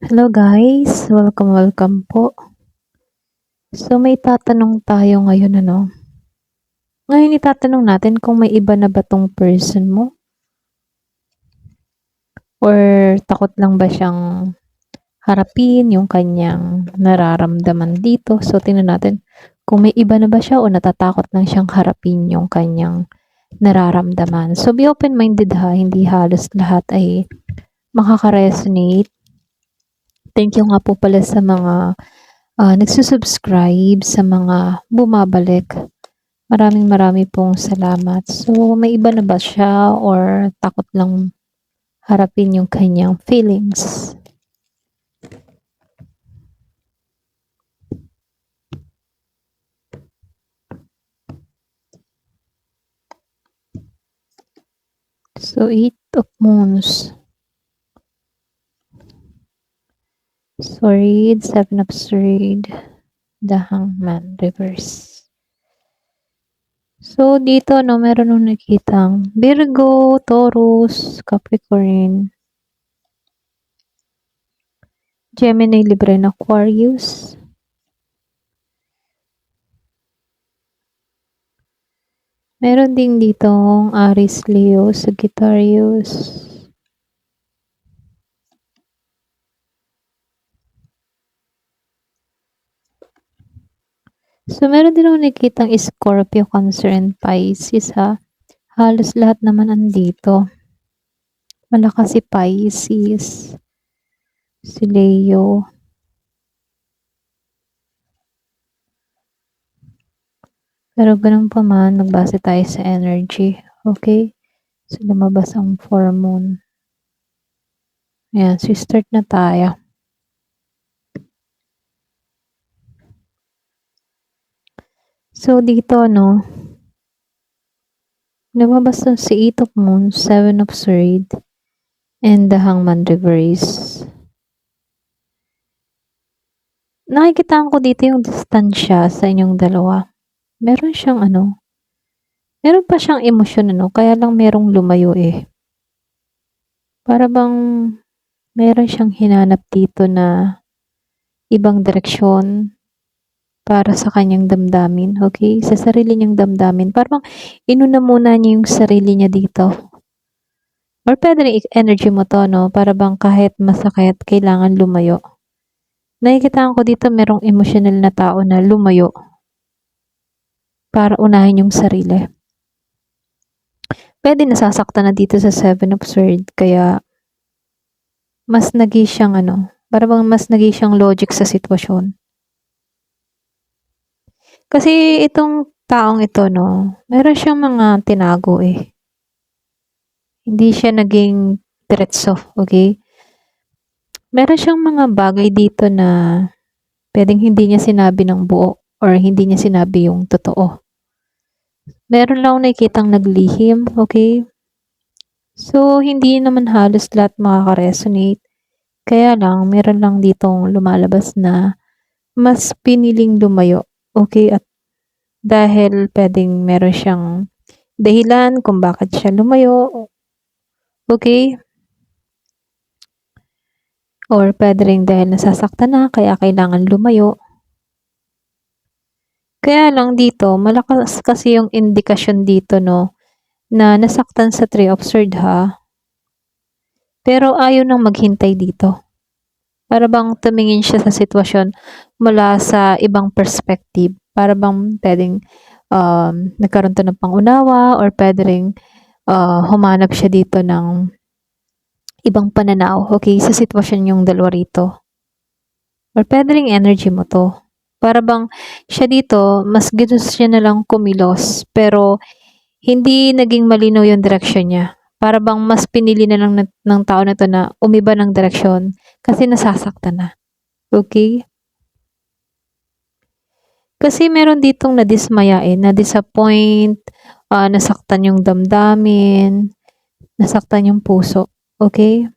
Hello guys, welcome po. So may tatanong tayo ngayon Ngayon itatanong natin kung may iba na ba tong person mo or takot lang ba siyang harapin yung kanyang nararamdaman dito. So tingnan natin kung may iba na ba siya o natatakot lang siyang harapin yung kanyang nararamdaman. So be open-minded ha, hindi halos lahat ay makaka-resonate. Thank you nga po pala sa mga nagsusubscribe, sa mga bumabalik. Maraming pong salamat. So, may iba na ba siya or takot lang harapin yung kanyang feelings? So, 8 of Moons. Sword, 7 of Swords, the Hangman, reverse. So, dito, meron nung nakitang Virgo, Taurus, Capricorn, Gemini, Libra, and Aquarius. Meron din ditong Aries, Leo, Sagittarius. So, meron din ako nakikitang Scorpio, Cancer, and Pisces ha. Halos lahat naman andito. Malakas si Pisces, si Leo. Pero ganun pa man, nagbase tayo sa energy. Okay? So, lumabas ang 4 moon. Ayan, so start na tayo. So, dito, lumabas na si 8 of Moons, 7 of Swords, and the Hangman reverse. Nakikitaan ko dito yung distansya sa inyong dalawa. Meron siyang meron pa siyang emosyon kaya lang merong lumayo eh. Para bang meron siyang hinanap dito na ibang direksyon para sa kanyang damdamin, okay? Sa sarili niyang damdamin. Parang inuna muna niya yung sarili niya dito. Or pwede rin energy mo to, para bang kahit masakit, kailangan lumayo. Nakikitaan ko dito merong emotional na tao na lumayo para unahin yung sarili. Pwede nasasaktan na dito sa 7 of Swords, kaya mas naging siyang para bang mas naging siyang logic sa sitwasyon. Kasi itong taong ito, meron siyang mga tinago eh. Hindi siya naging diretso, okay? Meron siyang mga bagay dito na pwedeng hindi niya sinabi ng buo or hindi niya sinabi yung totoo. Meron lang nakikitang naglihim, okay? So, hindi naman halos lahat makaka-resonate. Kaya lang, meron lang ditong lumalabas na mas piniling lumayo. Okay? At dahil pwedeng meron siyang dahilan kung bakit siya lumayo. Okay? Or pwede rin dahil nasasaktan na kaya kailangan lumayo. Kaya lang dito, malakas kasi yung indikasyon dito na nasaktan sa 3 of Swords ha. Pero ayaw nang maghintay dito. Para bang tumingin siya sa sitwasyon mula sa ibang perspective. Para bang pwedeng nagkaroon to ng pangunawa or pwede rin humanap siya dito ng ibang pananaw, okay, sa sitwasyon yung dalawa rito. Or pwede rin energy mo to. Para bang siya dito, mas gusto siya na lang kumilos, pero hindi naging malinaw yung direksyon niya. Para bang mas pinili na lang ng tao na to na umiba ng direksyon kasi nasasaktan na. Okay? Kasi meron ditong nadismayain, na-disappoint, nasaktan yung damdamin, nasaktan yung puso. Okay?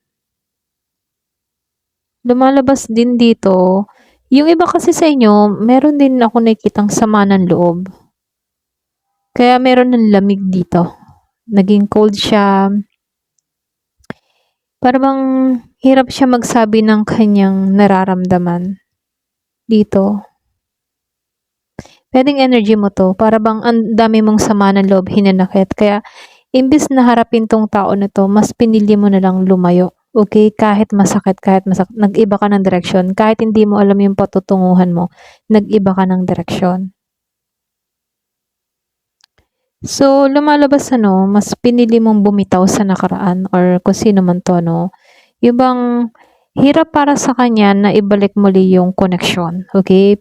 Lumalabas din dito, yung iba kasi sa inyo, meron din ako nakikitang sama ng loob. Kaya meron ng lamig dito. Naging cold siya. Para bang hirap siya magsabi ng kanyang nararamdaman dito. Puwedeng energy mo 'to, para bang ang dami mong sama ng loob, hinanakit, kaya imbes na harapin 'tong tao na 'to, mas pinili mo na lang lumayo, okey? Kahit masakit, nag-iba ka ng direksyon, kahit hindi mo alam yung patutunguhan mo, nag-iba ka ng direksyon. So, lumalabas ano, mas pinili mong bumitaw sa nakaraan or kung sino man 'to 'no, yung bang hirap para sa kanya na ibalik muli yung koneksyon, okey?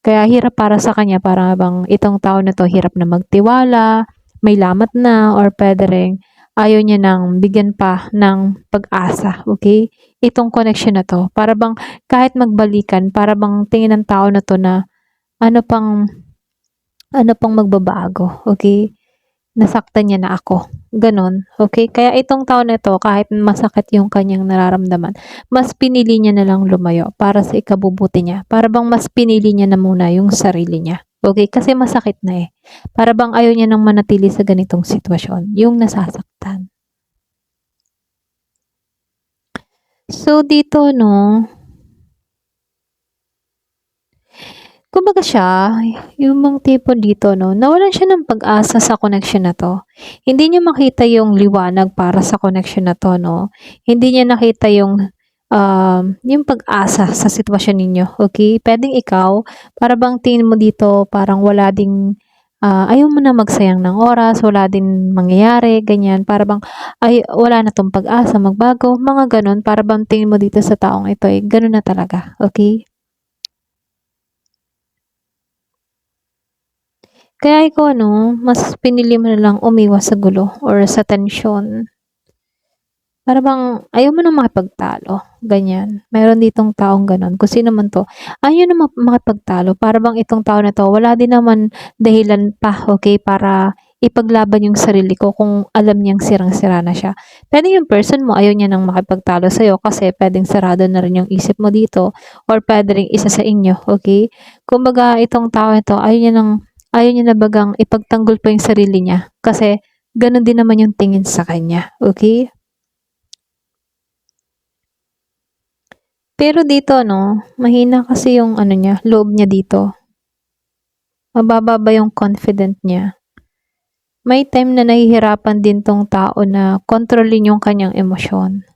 Kaya hirap para sa kanya, para bang itong tao na 'to hirap na magtiwala, may lamat na, or puwede ring ayaw niya ng bigyan pa ng pag-asa, okey? Itong koneksyon na 'to, para bang kahit magbalikan, para bang tingin ng tao na 'to na ano pang ano pang magbabago, okey? Nasaktan niya na ako, gano'n, okey? Kaya itong tao na 'to, kahit masakit yung kanyang nararamdaman, mas pinili niya na lang lumayo para sa ikabubuti niya. Para bang mas pinili niya na muna yung sarili niya, okey? Kasi masakit na, eh. Para bang ayaw niya ng manatili sa ganitong sitwasyon, yung nasasaktan. So, dito 'no, kumbaga siya, yung bang tipo dito 'no, nawalan siya ng pag-asa sa connection na 'to. Hindi niya makita yung liwanag para sa connection na 'to 'no. Hindi niya nakita yung pag-asa sa sitwasyon ninyo, okey? Puwedeng ikaw, para bang tingin mo dito parang ayaw mo na magsayang ng oras, wala din mangyayari, ganyan. Para bang, ay wala na 'tong pag-asa magbago, mga gano'n. Para bang tingin mo dito sa taong ito, eh, gano'n na talaga, okey? Kaya ikaw ano, mas pinili mo na lang umiwas sa gulo or sa tensyon. Para bang ayaw mo na makipagtalo, ganyan. Meron ditong taong gano'n, kung sino man 'to. Ayaw na makipagtalo, para bang itong tao na 'to wala din naman dahilan pa, okey, para ipaglaban yung sarili ko kung alam niyang sirang-sira na siya. Puwedeng yung person mo ayaw niya ng makipagtalo sa'yo kasi puwedeng sarado na rin yung isip mo dito, or puwede ring isa sa inyo, okey? Kumbaga itong tao na 'to ayaw niya na bagang ipagtanggol pa yung sarili niya, kasi gano'n din naman yung tingin sa kanya, okey? Pero dito 'no, mahina kasi yung ano niya, loob niya dito. Mababa ba yung confident niya. May time na nahihirapan din 'tong tao na kontrolin yung kanyang emosyon.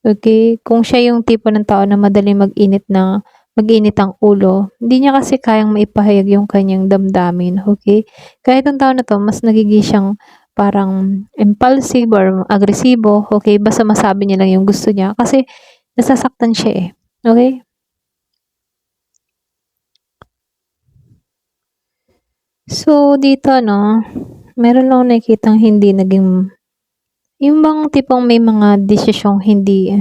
Okey, kung siya yung tipo ng tao na madaling mag-init ang ulo, hindi niya kasi kayang maipahayag yung kanyang damdamin, okey? Kaya itong tao na 'to mas nagiging siyang parang impulsive or agresibo, okey? Basta masabi niya lang yung gusto niya kasi nasasaktan siya, eh, okey? So, dito 'no, meron akong nakikitang hindi naging yung bang tipong may mga desisyong hindi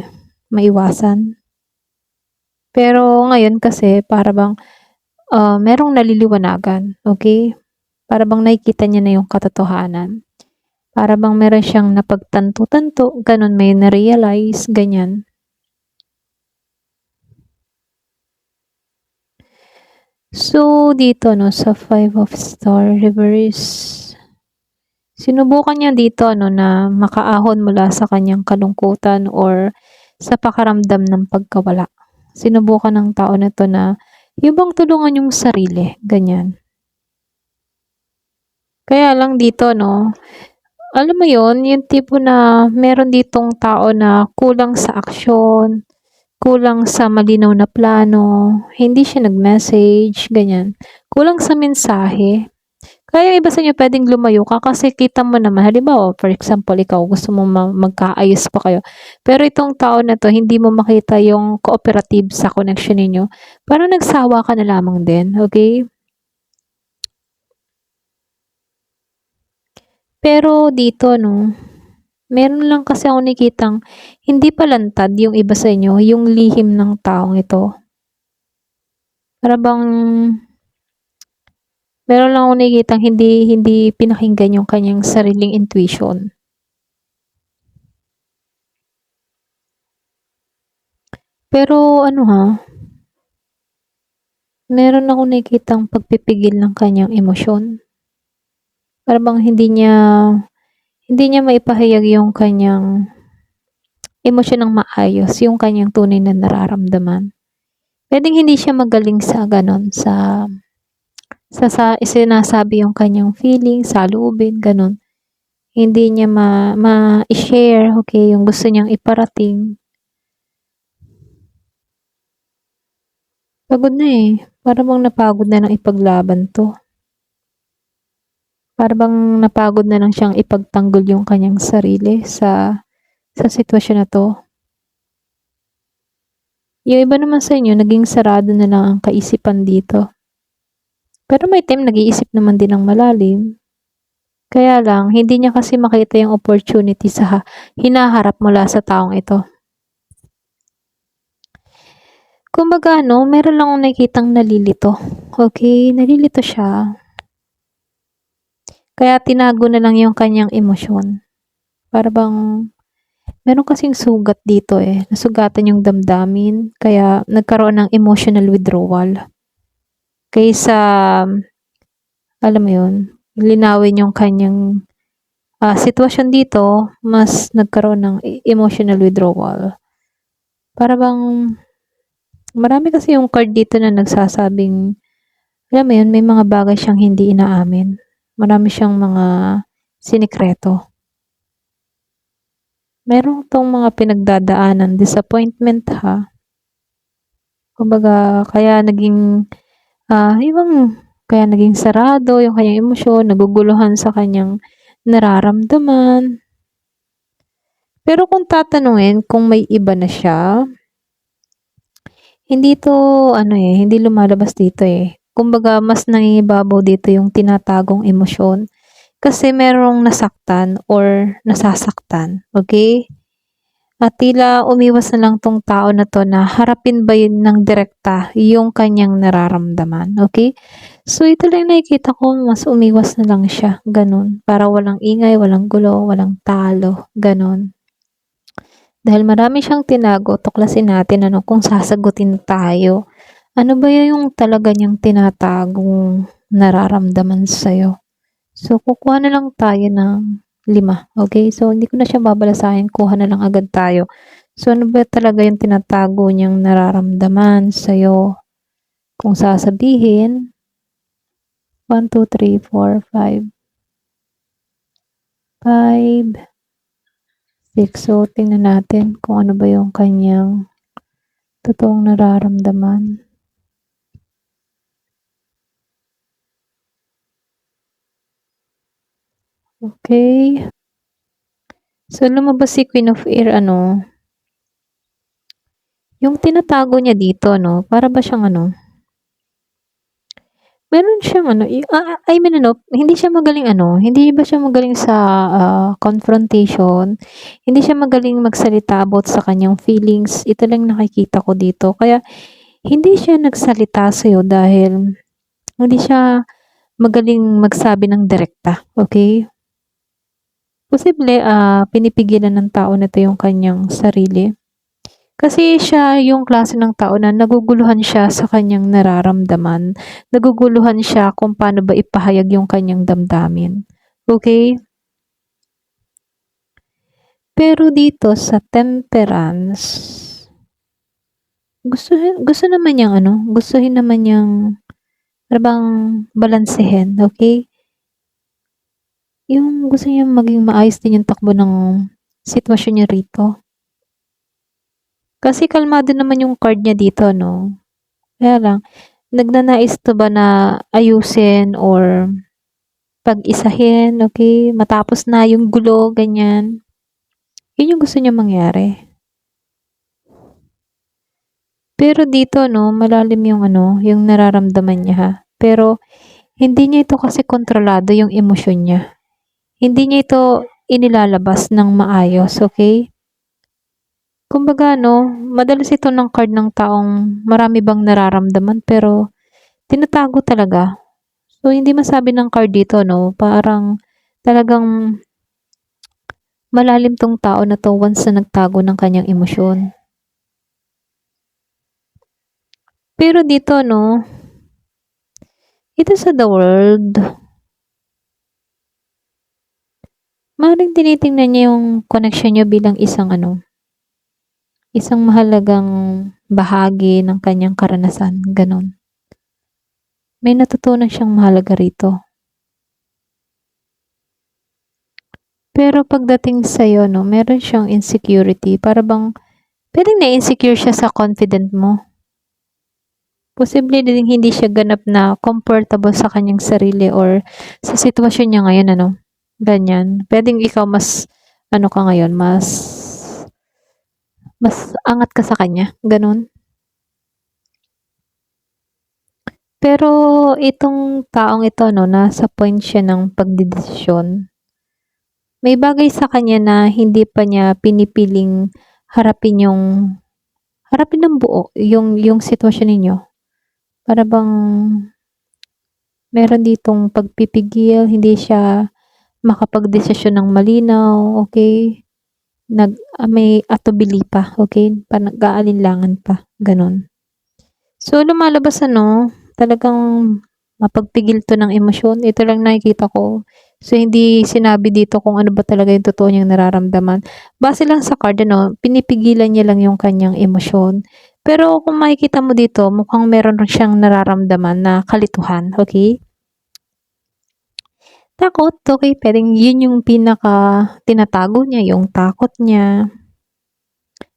maiwasan. Pero ngayon kasi para bang, merong naliliwanagan, okey? Para bang nakikita niya na yung katotohanan. Para bang meron siyang napagtanto-tanto, gano'n, may na-realize, ganyan. So, dito 'no, sa Five of Star Reverse, sinubukan niya dito ano na makaahon mula sa kanyang kalungkutan or sa pakaramdam ng pagkawala. Sinubukan ng tao na 'to na yung bang tulungan yung sarili, ganyan. Kaya lang dito 'no, alam mo yon, yung tipo na meron ditong tao na kulang sa aksyon, kulang sa malinaw na plano, hindi siya nag-message, ganyan. Kulang sa mensahe. Kaya yung iba sa inyo puwedeng lumayo ka kasi kita mo naman, halimbawa, for example, ikaw gusto mo magkaayos pa kayo. Pero itong tao na 'to hindi mo makita yung cooperative sa connection ninyo, parang nagsawa ka na lamang din, okey? Pero dito 'no, meron lang kasi akong nakikitang hindi palantad yung iba sa inyo, yung lihim ng taong ito. Para bang meron lang akong nakikitang hindi hindi pinakinggan yung kanyang sariling intuition. Pero ano ha, meron akong nakikitang pagpipigil ng kanyang emosyon. Para bang hindi niya maipahayag yung kanyang emosyon ng maayos yung kanyang tunay na nararamdaman. Puwedeng hindi siya magaling sa gano'n, sa isinasabi yung kanyang feelings, saloobin, gano'n. Hindi niya ma-i-share, okay, yung gusto niyang iparating. Pagod na, eh. Para bang napagod na ng ipaglaban 'to. Para bang napagod na lang siyang ipagtanggol yung kanyang sarili sa sitwasyon na 'to. Yung iba naman sa inyo naging sarado na lang ang kaisipan dito. Pero may time nag-iisip naman din ng malalim. Kaya lang hindi niya kasi makita yung opportunity sa hinaharap mula sa taong ito. Kumbaga ano, meron lang akong nakikitang nalilito. Okay, nalilito siya. Kaya tinago na lang yung kanyang emosyon. Para bang meron kasing sugat dito eh. Nasugatan yung damdamin. Kaya nagkaroon ng emotional withdrawal. Kaysa, alam mo yun, linawin yung kanyang sitwasyon dito, mas nagkaroon ng emotional withdrawal. Para bang, marami kasi yung card dito na nagsasabing, alam mo yun, may mga bagay siyang hindi inaamin. Marami siyang mga sinikreto. Meron tong mga pinagdadaanan, disappointment ha. Kumbaga, kaya naging, kaya naging sarado yung kanyang emosyon, naguguluhan sa kanyang nararamdaman. Pero kung tatanungin kung may iba na siya, hindi hindi lumalabas dito eh. Kumbaga, mas nangingibabaw dito yung tinatagong emosyon. Kasi merong nasaktan or nasasaktan, okay? At tila umiwas na lang tong tao na to na harapin ba yun ng direkta yung kanyang nararamdaman, okay? So, ito lang nakikita ko, mas umiwas na lang siya, ganun. Para walang ingay, walang gulo, walang talo, ganun. Dahil marami siyang tinago, tuklasin natin kung sasagutin tayo. Ano ba yung talaga niyang tinatagong nararamdaman sa'yo? So, kukuha na lang tayo ng 5, okay? So, hindi ko na siya babalasahin, kuha na lang agad tayo. So, ano ba talaga yung tinatago niyang nararamdaman sa'yo? Kung sasabihin, 1, 2, 3, 4, 5, 5, 6. So, tingnan natin kung ano ba yung kanyang totoong nararamdaman. Okay. So, lumabas si Queen of Air, yung tinatago niya dito, para ba siyang meron siyang hindi siya magaling hindi ba siya magaling sa confrontation, hindi siya magaling magsalita about sa kanyang feelings, ito lang nakikita ko dito. Kaya, hindi siya nagsalita sa'yo dahil hindi siya magaling magsabi ng direkta, okay? Posible, pinipigilan ng tao na 'to yung kanyang sarili. Kasi siya yung klase ng tao na naguguluhan siya sa kanyang nararamdaman. Naguguluhan siya kung paano ba ipahayag yung kanyang damdamin. Okay? Pero dito sa temperance, gusto naman niyang gustuhin naman niyang parang balansehin, okay? Yung gusto niya maging maayos din yung takbo ng sitwasyon niya rito. Kasi kalmado naman yung card niya dito, no? Kaya lang, nagnanais to ba na ayusin or pag-isahin, okay? Matapos na yung gulo, ganyan. Yun yung gusto niya mangyari. Pero dito, no, malalim yung yung nararamdaman niya ha. Pero, hindi niya ito kasi kontrolado yung emosyon niya. Hindi niya ito inilalabas ng maayos, okay? Kumbaga, madalas ito ng card ng taong marami bang nararamdaman pero tinatago talaga. So, hindi masabi ng card dito, parang talagang malalim tong tao na to once na nagtago ng kanyang emosyon. Pero dito, ito sa the world, maaaring tinitingnan niya yung connection niyo bilang isang isang mahalagang bahagi ng kanyang karanasan, gano'n. May natutunan siyang mahalaga rito. Pero pagdating sa'yo 'no, meron siyang insecurity, para bang puwedeng na-insecure siya sa confident mo. Posible din hindi siya ganap na comfortable sa kanyang sarili or sa sitwasyon niya ngayon ano, ganyan. Puwedeng ikaw mas ano ka ngayon, mas angat ka sa kanya, gano'n. Pero itong taong ito 'no, nasa point siya ng pagdedesisyon. May bagay sa kanya na hindi pa niya pinipiling harapin harapin ng buo yung sitwasyon ninyo. Para bang meron ditong pagpipigil, hindi siya makapagdesisyon ng malinaw, okey? May atubili pa, okey? Nag-aalinlangan pa, gano'n. So, lumalabas ano, talagang mapagpigil 'to ng emosyon, ito lang nakikita ko. So, hindi sinabi dito kung ano ba talaga yung totoo niyang nararamdaman. Base lang sa card ano, pinipigilan niya lang yung kanyang emosyon. Pero kung makikita mo dito, mukhang meron rin siyang nararamdaman na kalituhan, okey? Takot, okey, puwedeng yun yung tinatago niya, yung takot niya.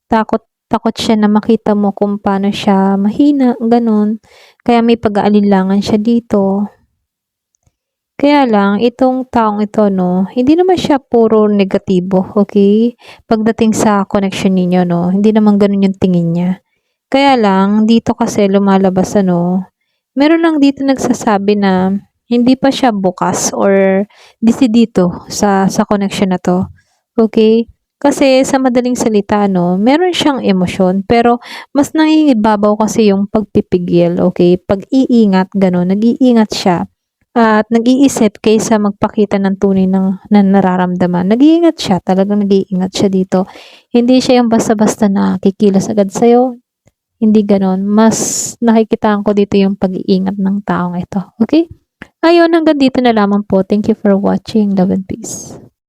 Takot siya na makita mo kung paano siya mahina, gano'n. Kaya may pag-aalinlangan siya dito. Kaya lang itong taong ito 'no, hindi naman siya puro negatibo, okey? Pagdating sa connection ninyo 'no, hindi naman gano'n yung tingin niya. Kaya lang dito kasi lumalabas ano, meron lang dito nagsasabi na hindi pa siya bukas or desidido sa connection na 'to, okey? Kasi sa madaling salita 'no, meron siyang emosyon pero mas nangingibabaw kasi yung pagpipigil, okey? Pag-iingat gano'n, nag-iingat siya at nag-iisip kaysa magpakita ng tunay na nararamdaman. Nag-iingat siya, talagang nag-iingat siya dito. Hindi siya yung basta-basta na kikilos agad sa'yo, hindi gano'n. Mas nakikitaan ko dito yung pag-iingat ng taong ito, okey? Ayun, hanggang dito na lamang po. Thank you for watching. Love and peace.